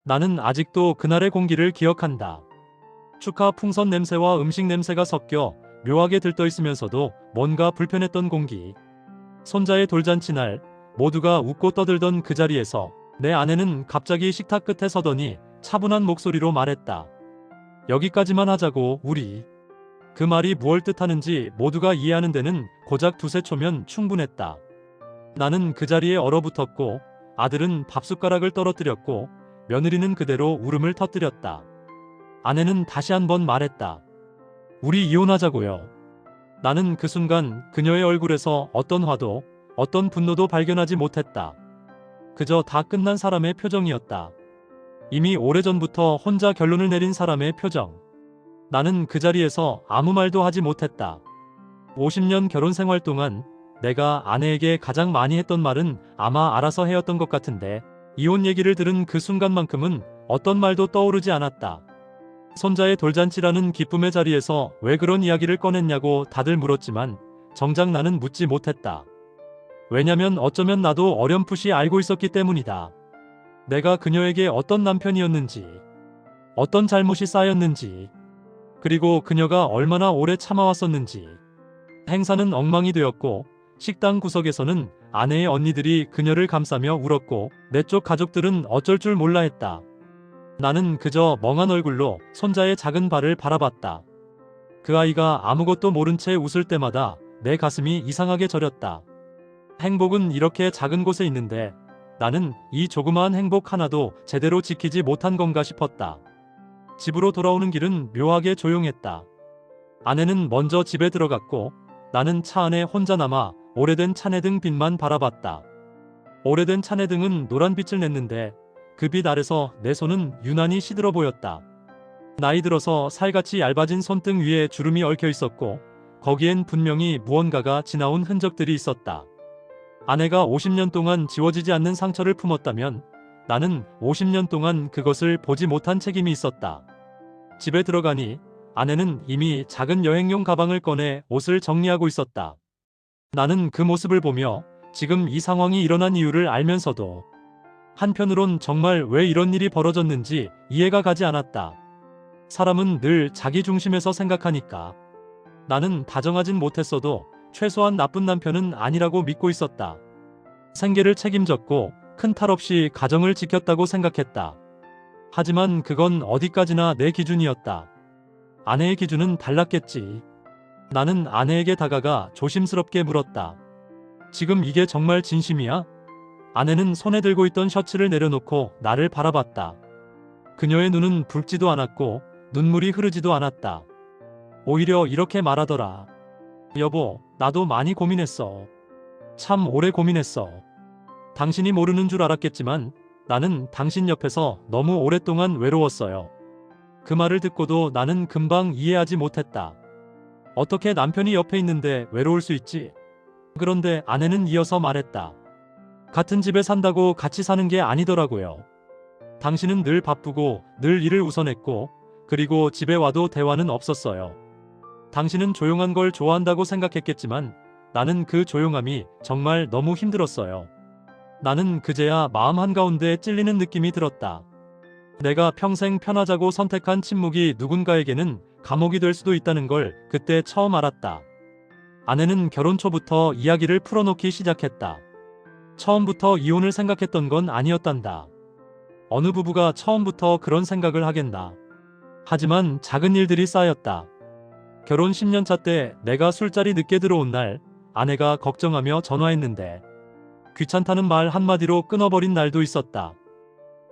나는 아직도 그날의 공기를 기억한다. 축하 풍선 냄새와 음식 냄새가 섞여 묘하게 들떠있으면서도 뭔가 불편했던 공기. 손자의 돌잔치 날 모두가 웃고 떠들던 그 자리에서 내 아내는 갑자기 식탁 끝에 서더니 차분한 목소리로 말했다. 여기까지만 하자고 우리. 그 말이 무얼 뜻하는지 모두가 이해하는 데는 고작 두세 초면 충분했다. 나는 그 자리에 얼어붙었고 아들은 밥숟가락을 떨어뜨렸고 며느리는 그대로 울음을 터뜨렸다. 아내는 다시 한번 말했다. 우리 이혼하자고요. 나는 그 순간 그녀의 얼굴에서 어떤 화도 어떤 분노도 발견하지 못했다. 그저 다 끝난 사람의 표정이었다. 이미 오래전부터 혼자 결론을 내린 사람의 표정. 나는 그 자리에서 아무 말도 하지 못했다. 50년 결혼 생활 동안 내가 아내에게 가장 많이 했던 말은 아마 알아서 해였던 것 같은데 이혼 얘기를 들은 그 순간만큼은 어떤 말도 떠오르지 않았다. 손자의 돌잔치라는 기쁨의 자리에서 왜 그런 이야기를 꺼냈냐고 다들 물었지만 정작 나는 묻지 못했다. 왜냐면 어쩌면 나도 어렴풋이 알고 있었기 때문이다. 내가 그녀에게 어떤 남편이었는지, 어떤 잘못이 쌓였는지, 그리고 그녀가 얼마나 오래 참아왔었는지. 행사는 엉망이 되었고 식당 구석에서는 아내의 언니들이 그녀를 감싸며 울었고 내 쪽 가족들은 어쩔 줄 몰라 했다. 나는 그저 멍한 얼굴로 손자의 작은 발을 바라봤다. 그 아이가 아무것도 모른 채 웃을 때마다 내 가슴이 이상하게 저렸다. 행복은 이렇게 작은 곳에 있는데 나는 이 조그마한 행복 하나도 제대로 지키지 못한 건가 싶었다. 집으로 돌아오는 길은 묘하게 조용했다. 아내는 먼저 집에 들어갔고 나는 차 안에 혼자 남아 오래된 차내등 빛만 바라봤다. 오래된 차내등은 노란 빛을 냈는데 그 빛 아래서 내 손은 유난히 시들어 보였다. 나이 들어서 살같이 얇아진 손등 위에 주름이 얽혀 있었고 거기엔 분명히 무언가가 지나온 흔적들이 있었다. 아내가 50년 동안 지워지지 않는 상처를 품었다면 나는 50년 동안 그것을 보지 못한 책임이 있었다. 집에 들어가니 아내는 이미 작은 여행용 가방을 꺼내 옷을 정리하고 있었다. 나는 그 모습을 보며 지금 이 상황이 일어난 이유를 알면서도 한편으론 정말 왜 이런 일이 벌어졌는지 이해가 가지 않았다. 사람은 늘 자기 중심에서 생각하니까. 나는 다정하진 못했어도 최소한 나쁜 남편은 아니라고 믿고 있었다. 생계를 책임졌고 큰 탈 없이 가정을 지켰다고 생각했다. 하지만 그건 어디까지나 내 기준이었다. 아내의 기준은 달랐겠지. 나는 아내에게 다가가 조심스럽게 물었다. 지금 이게 정말 진심이야? 아내는 손에 들고 있던 셔츠를 내려놓고 나를 바라봤다. 그녀의 눈은 붉지도 않았고 눈물이 흐르지도 않았다. 오히려 이렇게 말하더라. 여보, 나도 많이 고민했어. 참 오래 고민했어. 당신이 모르는 줄 알았겠지만 나는 당신 옆에서 너무 오랫동안 외로웠어요. 그 말을 듣고도 나는 금방 이해하지 못했다. 어떻게 남편이 옆에 있는데 외로울 수 있지? 그런데 아내는 이어서 말했다. 같은 집에 산다고 같이 사는 게 아니더라고요. 당신은 늘 바쁘고 늘 일을 우선했고 그리고 집에 와도 대화는 없었어요. 당신은 조용한 걸 좋아한다고 생각했겠지만 나는 그 조용함이 정말 너무 힘들었어요. 나는 그제야 마음 한가운데 찔리는 느낌이 들었다. 내가 평생 편하자고 선택한 침묵이 누군가에게는 감옥이 될 수도 있다는 걸 그때 처음 알았다. 아내는 결혼 초부터 이야기를 풀어놓기 시작했다. 처음부터 이혼을 생각했던 건 아니었단다. 어느 부부가 처음부터 그런 생각을 하겠나. 하지만 작은 일들이 쌓였다. 결혼 10년차 때 내가 술자리 늦게 들어온 날 아내가 걱정하며 전화했는데 귀찮다는 말 한마디로 끊어버린 날도 있었다.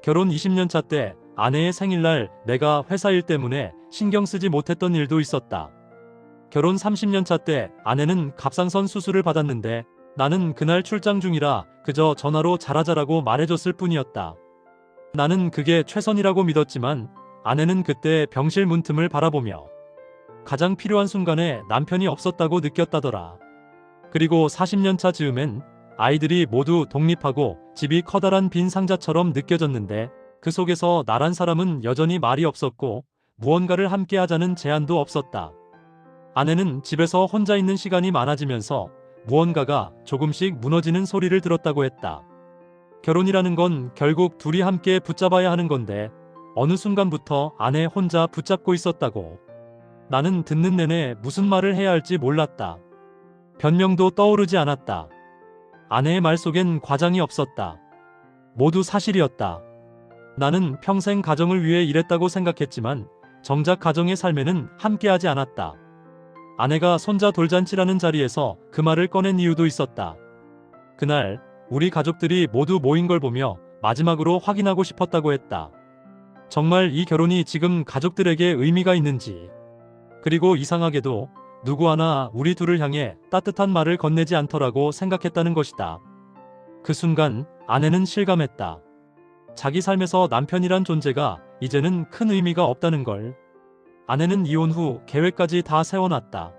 결혼 20년차 때 아내의 생일날 내가 회사 일 때문에 신경 쓰지 못했던 일도 있었다. 결혼 30년차 때 아내는 갑상선 수술을 받았는데 나는 그날 출장 중이라 그저 전화로 잘하자라고 말해줬을 뿐이었다. 나는 그게 최선이라고 믿었지만 아내는 그때 병실 문틈을 바라보며 가장 필요한 순간에 남편이 없었다고 느꼈다더라. 그리고 40년차 즈음엔 아이들이 모두 독립하고 집이 커다란 빈 상자처럼 느껴졌는데 그 속에서 나란 사람은 여전히 말이 없었고 무언가를 함께 하자는 제안도 없었다. 아내는 집에서 혼자 있는 시간이 많아지면서 무언가가 조금씩 무너지는 소리를 들었다고 했다. 결혼이라는 건 결국 둘이 함께 붙잡아야 하는 건데 어느 순간부터 아내 혼자 붙잡고 있었다고. 나는 듣는 내내 무슨 말을 해야 할지 몰랐다. 변명도 떠오르지 않았다. 아내의 말 속엔 과장이 없었다. 모두 사실이었다. 나는 평생 가정을 위해 일했다고 생각했지만 정작 가정의 삶에는 함께하지 않았다. 아내가 손자 돌잔치라는 자리에서 그 말을 꺼낸 이유도 있었다. 그날 우리 가족들이 모두 모인 걸 보며 마지막으로 확인하고 싶었다고 했다. 정말 이 결혼이 지금 가족들에게 의미가 있는지. 그리고 이상하게도 누구 하나 우리 둘을 향해 따뜻한 말을 건네지 않더라고 생각했다는 것이다. 그 순간 아내는 실감했다. 자기 삶에서 남편이란 존재가 이제는 큰 의미가 없다는 걸. 아내는 이혼 후 계획까지 다 세워놨다.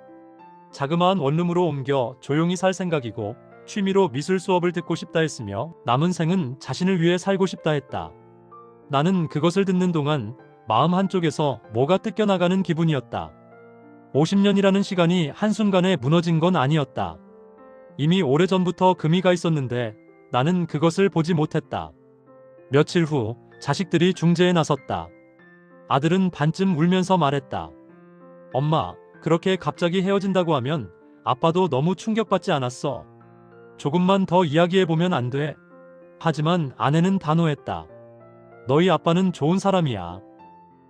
자그마한 원룸으로 옮겨 조용히 살 생각이고 취미로 미술 수업을 듣고 싶다 했으며 남은 생은 자신을 위해 살고 싶다 했다. 나는 그것을 듣는 동안 마음 한쪽에서 뭐가 뜯겨나가는 기분이었다. 50년이라는 시간이 한순간에 무너진 건 아니었다. 이미 오래전부터 금이 가 있었는데 나는 그것을 보지 못했다. 며칠 후 자식들이 중재에 나섰다. 아들은 반쯤 울면서 말했다. 엄마, 그렇게 갑자기 헤어진다고 하면 아빠도 너무 충격받지 않았어. 조금만 더 이야기해보면 안 돼. 하지만 아내는 단호했다. 너희 아빠는 좋은 사람이야.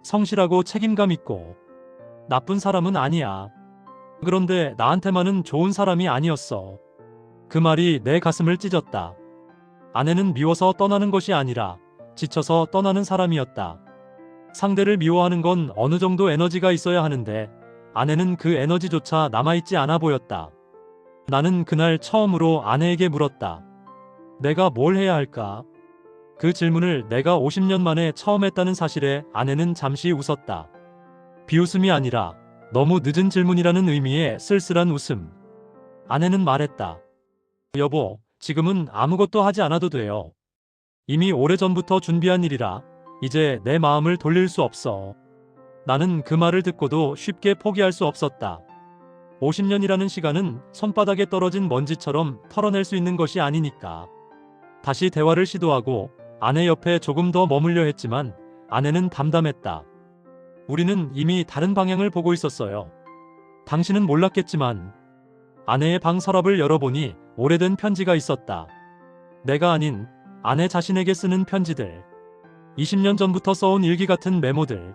성실하고 책임감 있고. 나쁜 사람은 아니야. 그런데 나한테만은 좋은 사람이 아니었어. 그 말이 내 가슴을 찢었다. 아내는 미워서 떠나는 것이 아니라 지쳐서 떠나는 사람이었다. 상대를 미워하는 건 어느 정도 에너지가 있어야 하는데 아내는 그 에너지조차 남아있지 않아 보였다. 나는 그날 처음으로 아내에게 물었다. 내가 뭘 해야 할까? 그 질문을 내가 50년 만에 처음 했다는 사실에 아내는 잠시 웃었다. 비웃음이 아니라 너무 늦은 질문이라는 의미의 쓸쓸한 웃음. 아내는 말했다. 여보, 지금은 아무것도 하지 않아도 돼요. 이미 오래전부터 준비한 일이라 이제 내 마음을 돌릴 수 없어. 나는 그 말을 듣고도 쉽게 포기할 수 없었다. 50년이라는 시간은 손바닥에 떨어진 먼지처럼 털어낼 수 있는 것이 아니니까. 다시 대화를 시도하고 아내 옆에 조금 더 머물려 했지만 아내는 담담했다. 우리는 이미 다른 방향을 보고 있었어요. 당신은 몰랐겠지만. 아내의 방 서랍을 열어보니 오래된 편지가 있었다. 내가 아닌 아내 자신에게 쓰는 편지들. 20년 전부터 써온 일기 같은 메모들.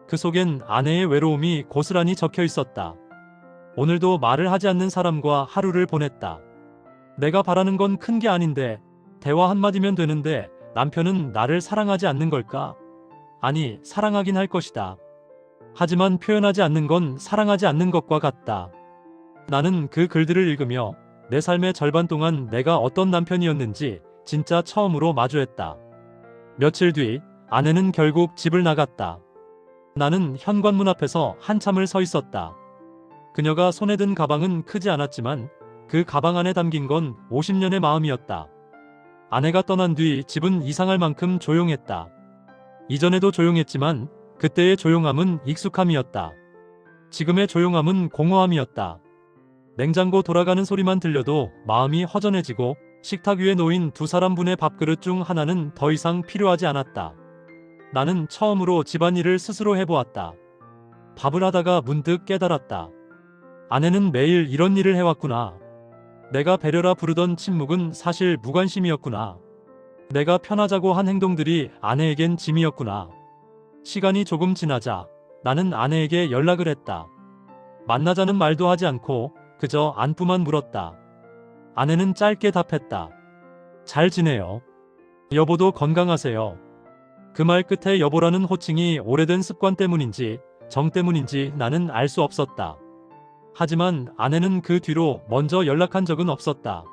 그 속엔 아내의 외로움이 고스란히 적혀 있었다. 오늘도 말을 하지 않는 사람과 하루를 보냈다. 내가 바라는 건 큰 게 아닌데 대화 한마디면 되는데 남편은 나를 사랑하지 않는 걸까? 아니, 사랑하긴 할 것이다. 하지만 표현하지 않는 건 사랑하지 않는 것과 같다. 나는 그 글들을 읽으며 내 삶의 절반 동안 내가 어떤 남편이었는지 진짜 처음으로 마주했다. 며칠 뒤 아내는 결국 집을 나갔다. 나는 현관문 앞에서 한참을 서 있었다. 그녀가 손에 든 가방은 크지 않았지만 그 가방 안에 담긴 건 50년의 마음이었다. 아내가 떠난 뒤 집은 이상할 만큼 조용했다. 이전에도 조용했지만 그때의 조용함은 익숙함이었다. 지금의 조용함은 공허함이었다. 냉장고 돌아가는 소리만 들려도 마음이 허전해지고 식탁 위에 놓인 두 사람분의 밥그릇 중 하나는 더 이상 필요하지 않았다. 나는 처음으로 집안일을 스스로 해보았다. 밥을 하다가 문득 깨달았다. 아내는 매일 이런 일을 해왔구나. 내가 배려라 부르던 침묵은 사실 무관심이었구나. 내가 편하자고 한 행동들이 아내에겐 짐이었구나. 시간이 조금 지나자 나는 아내에게 연락을 했다. 만나자는 말도 하지 않고 그저 안부만 물었다. 아내는 짧게 답했다. 잘 지내요. 여보도 건강하세요. 그 말 끝에 여보라는 호칭이 오래된 습관 때문인지 정 때문인지 나는 알 수 없었다. 하지만 아내는 그 뒤로 먼저 연락한 적은 없었다.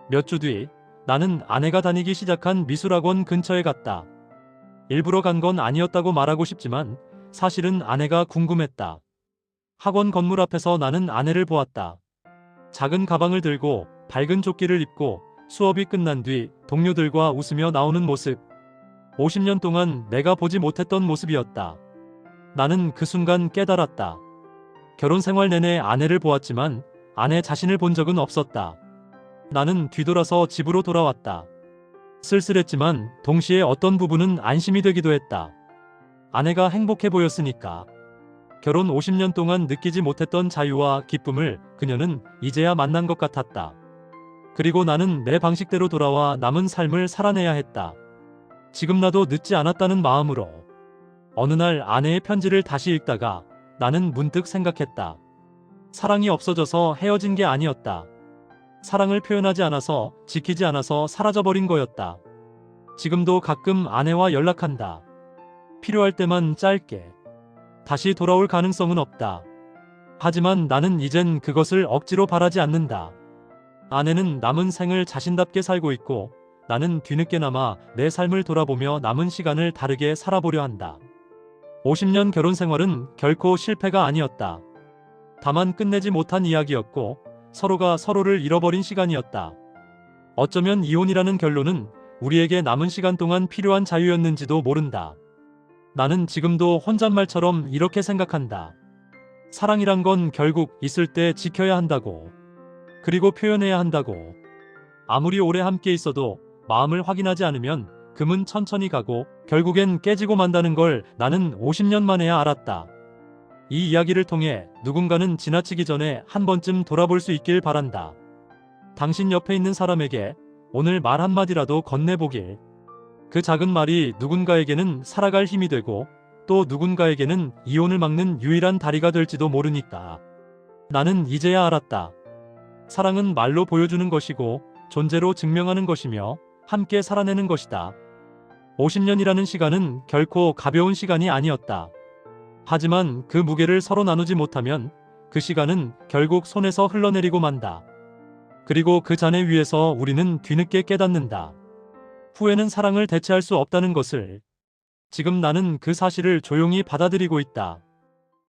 몇 주 뒤 나는 아내가 다니기 시작한 미술학원 근처에 갔다. 일부러 간 건 아니었다고 말하고 싶지만 사실은 아내가 궁금했다. 학원 건물 앞에서 나는 아내를 보았다. 작은 가방을 들고 밝은 조끼를 입고 수업이 끝난 뒤 동료들과 웃으며 나오는 모습. 50년 동안 내가 보지 못했던 모습이었다. 나는 그 순간 깨달았다. 결혼 생활 내내 아내를 보았지만 아내 자신을 본 적은 없었다. 나는 뒤돌아서 집으로 돌아왔다. 쓸쓸했지만 동시에 어떤 부분은 안심이 되기도 했다. 아내가 행복해 보였으니까. 결혼 50년 동안 느끼지 못했던 자유와 기쁨을 그녀는 이제야 만난 것 같았다. 그리고 나는 내 방식대로 돌아와 남은 삶을 살아내야 했다. 지금 나도 늦지 않았다는 마음으로. 어느 날 아내의 편지를 다시 읽다가 나는 문득 생각했다. 사랑이 없어져서 헤어진 게 아니었다. 사랑을 표현하지 않아서, 지키지 않아서 사라져버린 거였다. 지금도 가끔 아내와 연락한다. 필요할 때만 짧게. 다시 돌아올 가능성은 없다. 하지만 나는 이젠 그것을 억지로 바라지 않는다. 아내는 남은 생을 자신답게 살고 있고 나는 뒤늦게나마 내 삶을 돌아보며 남은 시간을 다르게 살아보려 한다. 50년 결혼 생활은 결코 실패가 아니었다. 다만 끝내지 못한 이야기였고 서로가 서로를 잃어버린 시간이었다. 어쩌면 이혼이라는 결론은 우리에게 남은 시간 동안 필요한 자유였는지도 모른다. 나는 지금도 혼잣말처럼 이렇게 생각한다. 사랑이란 건 결국 있을 때 지켜야 한다고. 그리고 표현해야 한다고. 아무리 오래 함께 있어도 마음을 확인하지 않으면 금은 천천히 가고 결국엔 깨지고 만다는 걸 나는 50년 만에야 알았다. 이 이야기를 통해 누군가는 지나치기 전에 한 번쯤 돌아볼 수 있길 바란다. 당신 옆에 있는 사람에게 오늘 말 한마디라도 건네보길. 그 작은 말이 누군가에게는 살아갈 힘이 되고 또 누군가에게는 이혼을 막는 유일한 다리가 될지도 모르니까. 나는 이제야 알았다. 사랑은 말로 보여주는 것이고 존재로 증명하는 것이며 함께 살아내는 것이다. 50년이라는 시간은 결코 가벼운 시간이 아니었다. 하지만 그 무게를 서로 나누지 못하면 그 시간은 결국 손에서 흘러내리고 만다. 그리고 그 잔해 위에서 우리는 뒤늦게 깨닫는다. 후회는 사랑을 대체할 수 없다는 것을. 지금 나는 그 사실을 조용히 받아들이고 있다.